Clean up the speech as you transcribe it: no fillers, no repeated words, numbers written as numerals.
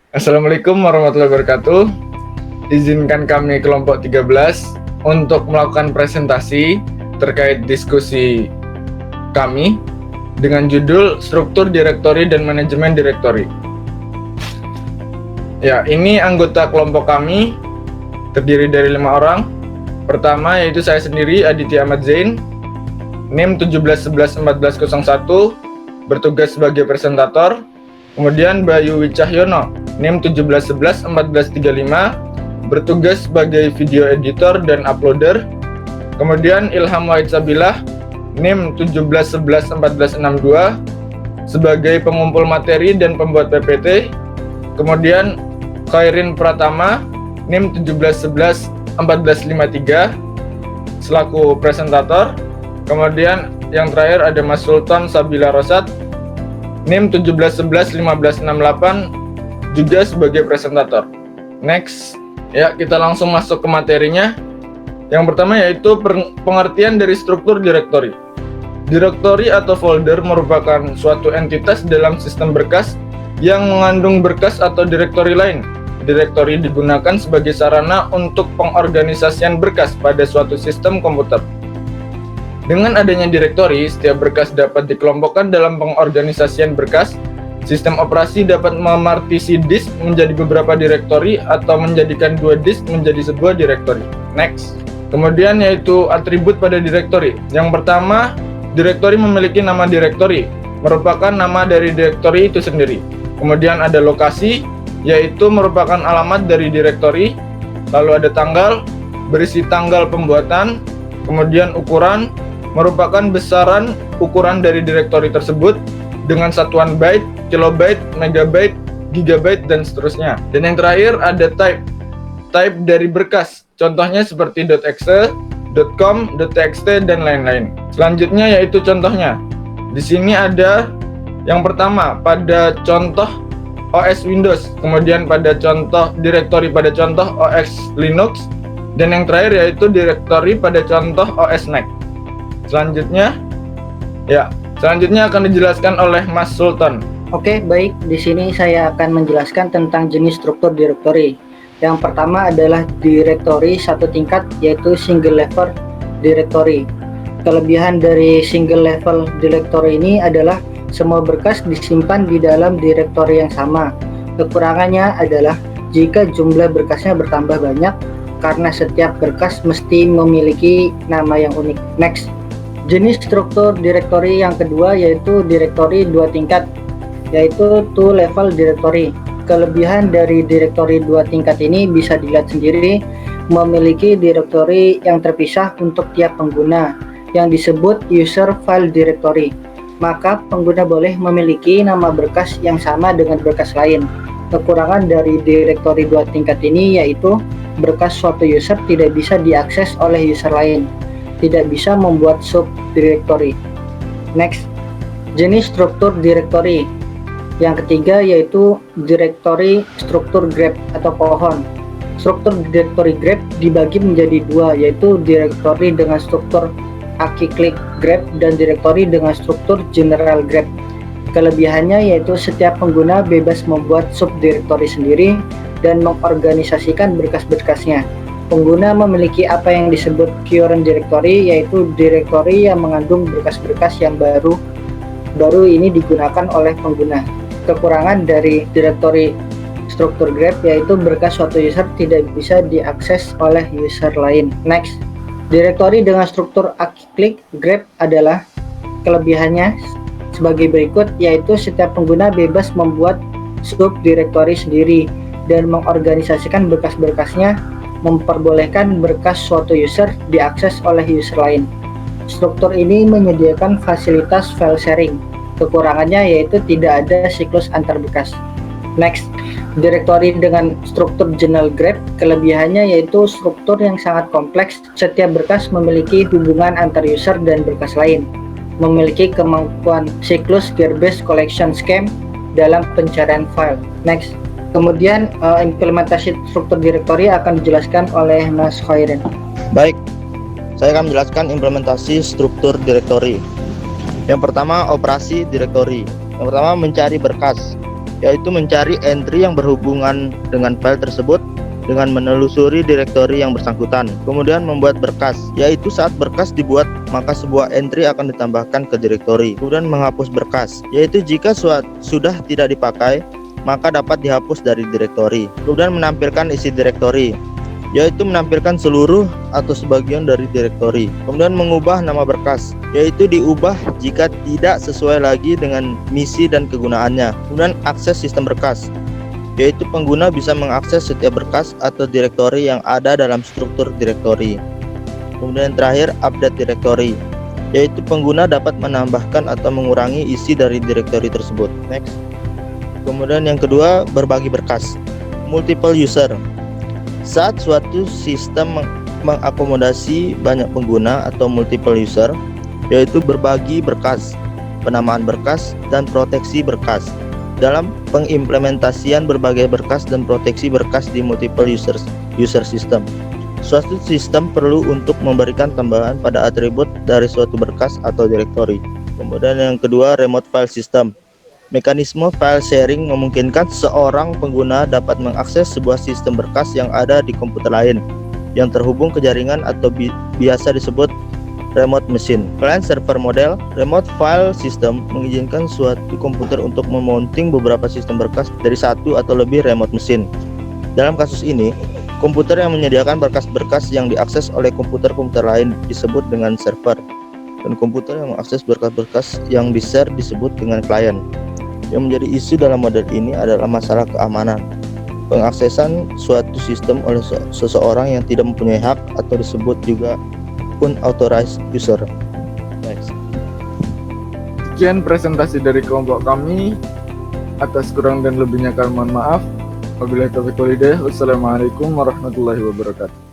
Assalamualaikum warahmatullahi wabarakatuh. Izinkan kami kelompok 13 untuk melakukan presentasi terkait diskusi kami dengan judul Struktur Direktori dan Manajemen Direktori. Ya, ini anggota kelompok kami terdiri dari 5 orang. Pertama yaitu saya sendiri, Aditya Ahmad Zain, NIM 17111401, bertugas sebagai presentator. Kemudian Bayu Wicahyono, NIM 17111435, bertugas sebagai video editor dan uploader. Kemudian Ilham Wahid Sabilah, NIM 17111462, sebagai pengumpul materi dan pembuat PPT. Kemudian Khairin Pratama, NIM 17111453, selaku presentator. Kemudian yang terakhir ada Mas Sultan Sabila Rosat, NIM 17111568, juga sebagai presentator. Next, ya kita langsung masuk ke materinya. Yang pertama yaitu pengertian dari struktur direktori. Direktori atau folder merupakan suatu entitas dalam sistem berkas yang mengandung berkas atau direktori lain. Direktori digunakan sebagai sarana untuk pengorganisasian berkas pada suatu sistem komputer. Dengan adanya direktori, setiap berkas dapat dikelompokkan dalam pengorganisasian berkas. Sistem operasi dapat memartisi disk menjadi beberapa direktori atau menjadikan dua disk menjadi sebuah direktori. Next. Kemudian yaitu atribut pada direktori. Yang pertama, direktori memiliki nama direktori, merupakan nama dari direktori itu sendiri. Kemudian ada lokasi, yaitu merupakan alamat dari direktori. Lalu ada tanggal, berisi tanggal pembuatan. Kemudian ukuran, merupakan besaran ukuran dari direktori tersebut dengan satuan byte, kilobyte, megabyte, gigabyte, dan seterusnya. Dan yang terakhir ada type dari berkas. Contohnya seperti .exe, .com, .txt, dan lain-lain. Selanjutnya yaitu contohnya. Di sini ada yang pertama pada contoh OS Windows, kemudian pada contoh direktori pada contoh OS Linux, dan yang terakhir yaitu direktori pada contoh OS Mac. Selanjutnya akan dijelaskan oleh Mas Sultan. Oke, baik. Di sini saya akan menjelaskan tentang jenis struktur direktori. Yang pertama adalah direktori satu tingkat, yaitu single level directory. Kelebihan dari single level directory ini adalah semua berkas disimpan di dalam direktori yang sama. Kekurangannya adalah jika jumlah berkasnya bertambah banyak, karena setiap berkas mesti memiliki nama yang unik. Next. Jenis struktur direktori yang kedua yaitu direktori dua tingkat, yaitu two level directory. Kelebihan dari direktori dua tingkat ini bisa dilihat sendiri, memiliki direktori yang terpisah untuk tiap pengguna yang disebut user file directory. Maka pengguna boleh memiliki nama berkas yang sama dengan berkas lain. Kekurangan dari direktori dua tingkat ini yaitu berkas suatu user tidak bisa diakses oleh user lain, tidak bisa membuat subdirektori. Next, jenis struktur direktori. Yang ketiga yaitu direktori struktur grep atau pohon. Struktur direktori grep dibagi menjadi dua, yaitu direktori dengan struktur acyclic grep dan direktori dengan struktur general grep. Kelebihannya yaitu setiap pengguna bebas membuat subdirektori sendiri dan mengorganisasikan berkas-berkasnya. Pengguna memiliki apa yang disebut current directory, yaitu direktori yang mengandung berkas-berkas yang baru ini digunakan oleh pengguna. Kekurangan dari direktori struktur grep yaitu berkas suatu user tidak bisa diakses oleh user lain. Next, direktori dengan struktur acyclic grep adalah kelebihannya sebagai berikut, yaitu setiap pengguna bebas membuat subdirektori sendiri dan mengorganisasikan berkas-berkasnya, memperbolehkan berkas suatu user diakses oleh user lain. Struktur ini menyediakan fasilitas file sharing. Kekurangannya yaitu tidak ada siklus antar berkas. Next, direktori dengan struktur general grep. Kelebihannya yaitu struktur yang sangat kompleks. Setiap berkas memiliki hubungan antar user dan berkas lain. Memiliki kemampuan siklus gearbest collection scheme dalam pencarian file. Next. Kemudian implementasi struktur direktori akan dijelaskan oleh Mas Khairin. Baik, saya akan menjelaskan implementasi struktur direktori. Yang pertama, operasi direktori. Yang pertama, mencari berkas. yaitu mencari entry yang berhubungan dengan file tersebut dengan menelusuri direktori yang bersangkutan. Kemudian membuat berkas, yaitu saat berkas dibuat maka sebuah entry akan ditambahkan ke direktori. Kemudian menghapus berkas, yaitu jika sudah tidak dipakai maka dapat dihapus dari direktori. Kemudian menampilkan isi direktori, yaitu menampilkan seluruh atau sebagian dari direktori. Kemudian mengubah nama berkas, yaitu diubah jika tidak sesuai lagi dengan misi dan kegunaannya. Kemudian akses sistem berkas, yaitu pengguna bisa mengakses setiap berkas atau direktori yang ada dalam struktur direktori. Kemudian terakhir, update direktori, yaitu pengguna dapat menambahkan atau mengurangi isi dari direktori tersebut. Next. Kemudian yang kedua, berbagi berkas, multiple user. Saat suatu sistem mengakomodasi banyak pengguna atau multiple user, yaitu berbagi berkas, penamaan berkas, dan proteksi berkas. Dalam pengimplementasian berbagai berkas dan proteksi berkas di multiple user system, suatu sistem perlu untuk memberikan tambahan pada atribut dari suatu berkas atau direktori. Kemudian yang kedua, remote file system. Mekanisme file sharing memungkinkan seorang pengguna dapat mengakses sebuah sistem berkas yang ada di komputer lain yang terhubung ke jaringan atau biasa disebut remote machine. Client server model, remote file system mengizinkan suatu komputer untuk memounting beberapa sistem berkas dari satu atau lebih remote machine. Dalam kasus ini, komputer yang menyediakan berkas-berkas yang diakses oleh komputer-komputer lain disebut dengan server, dan komputer yang mengakses berkas-berkas yang di-share disebut dengan client. Yang menjadi isu dalam model ini adalah masalah keamanan. Pengaksesan suatu sistem oleh seseorang yang tidak mempunyai hak atau disebut juga unauthorized user. Next. Sekian presentasi dari kelompok kami. Atas kurang dan lebihnya kami mohon maaf. Wabillahi taufiq wal hidayah. Wassalamualaikum warahmatullahi wabarakatuh.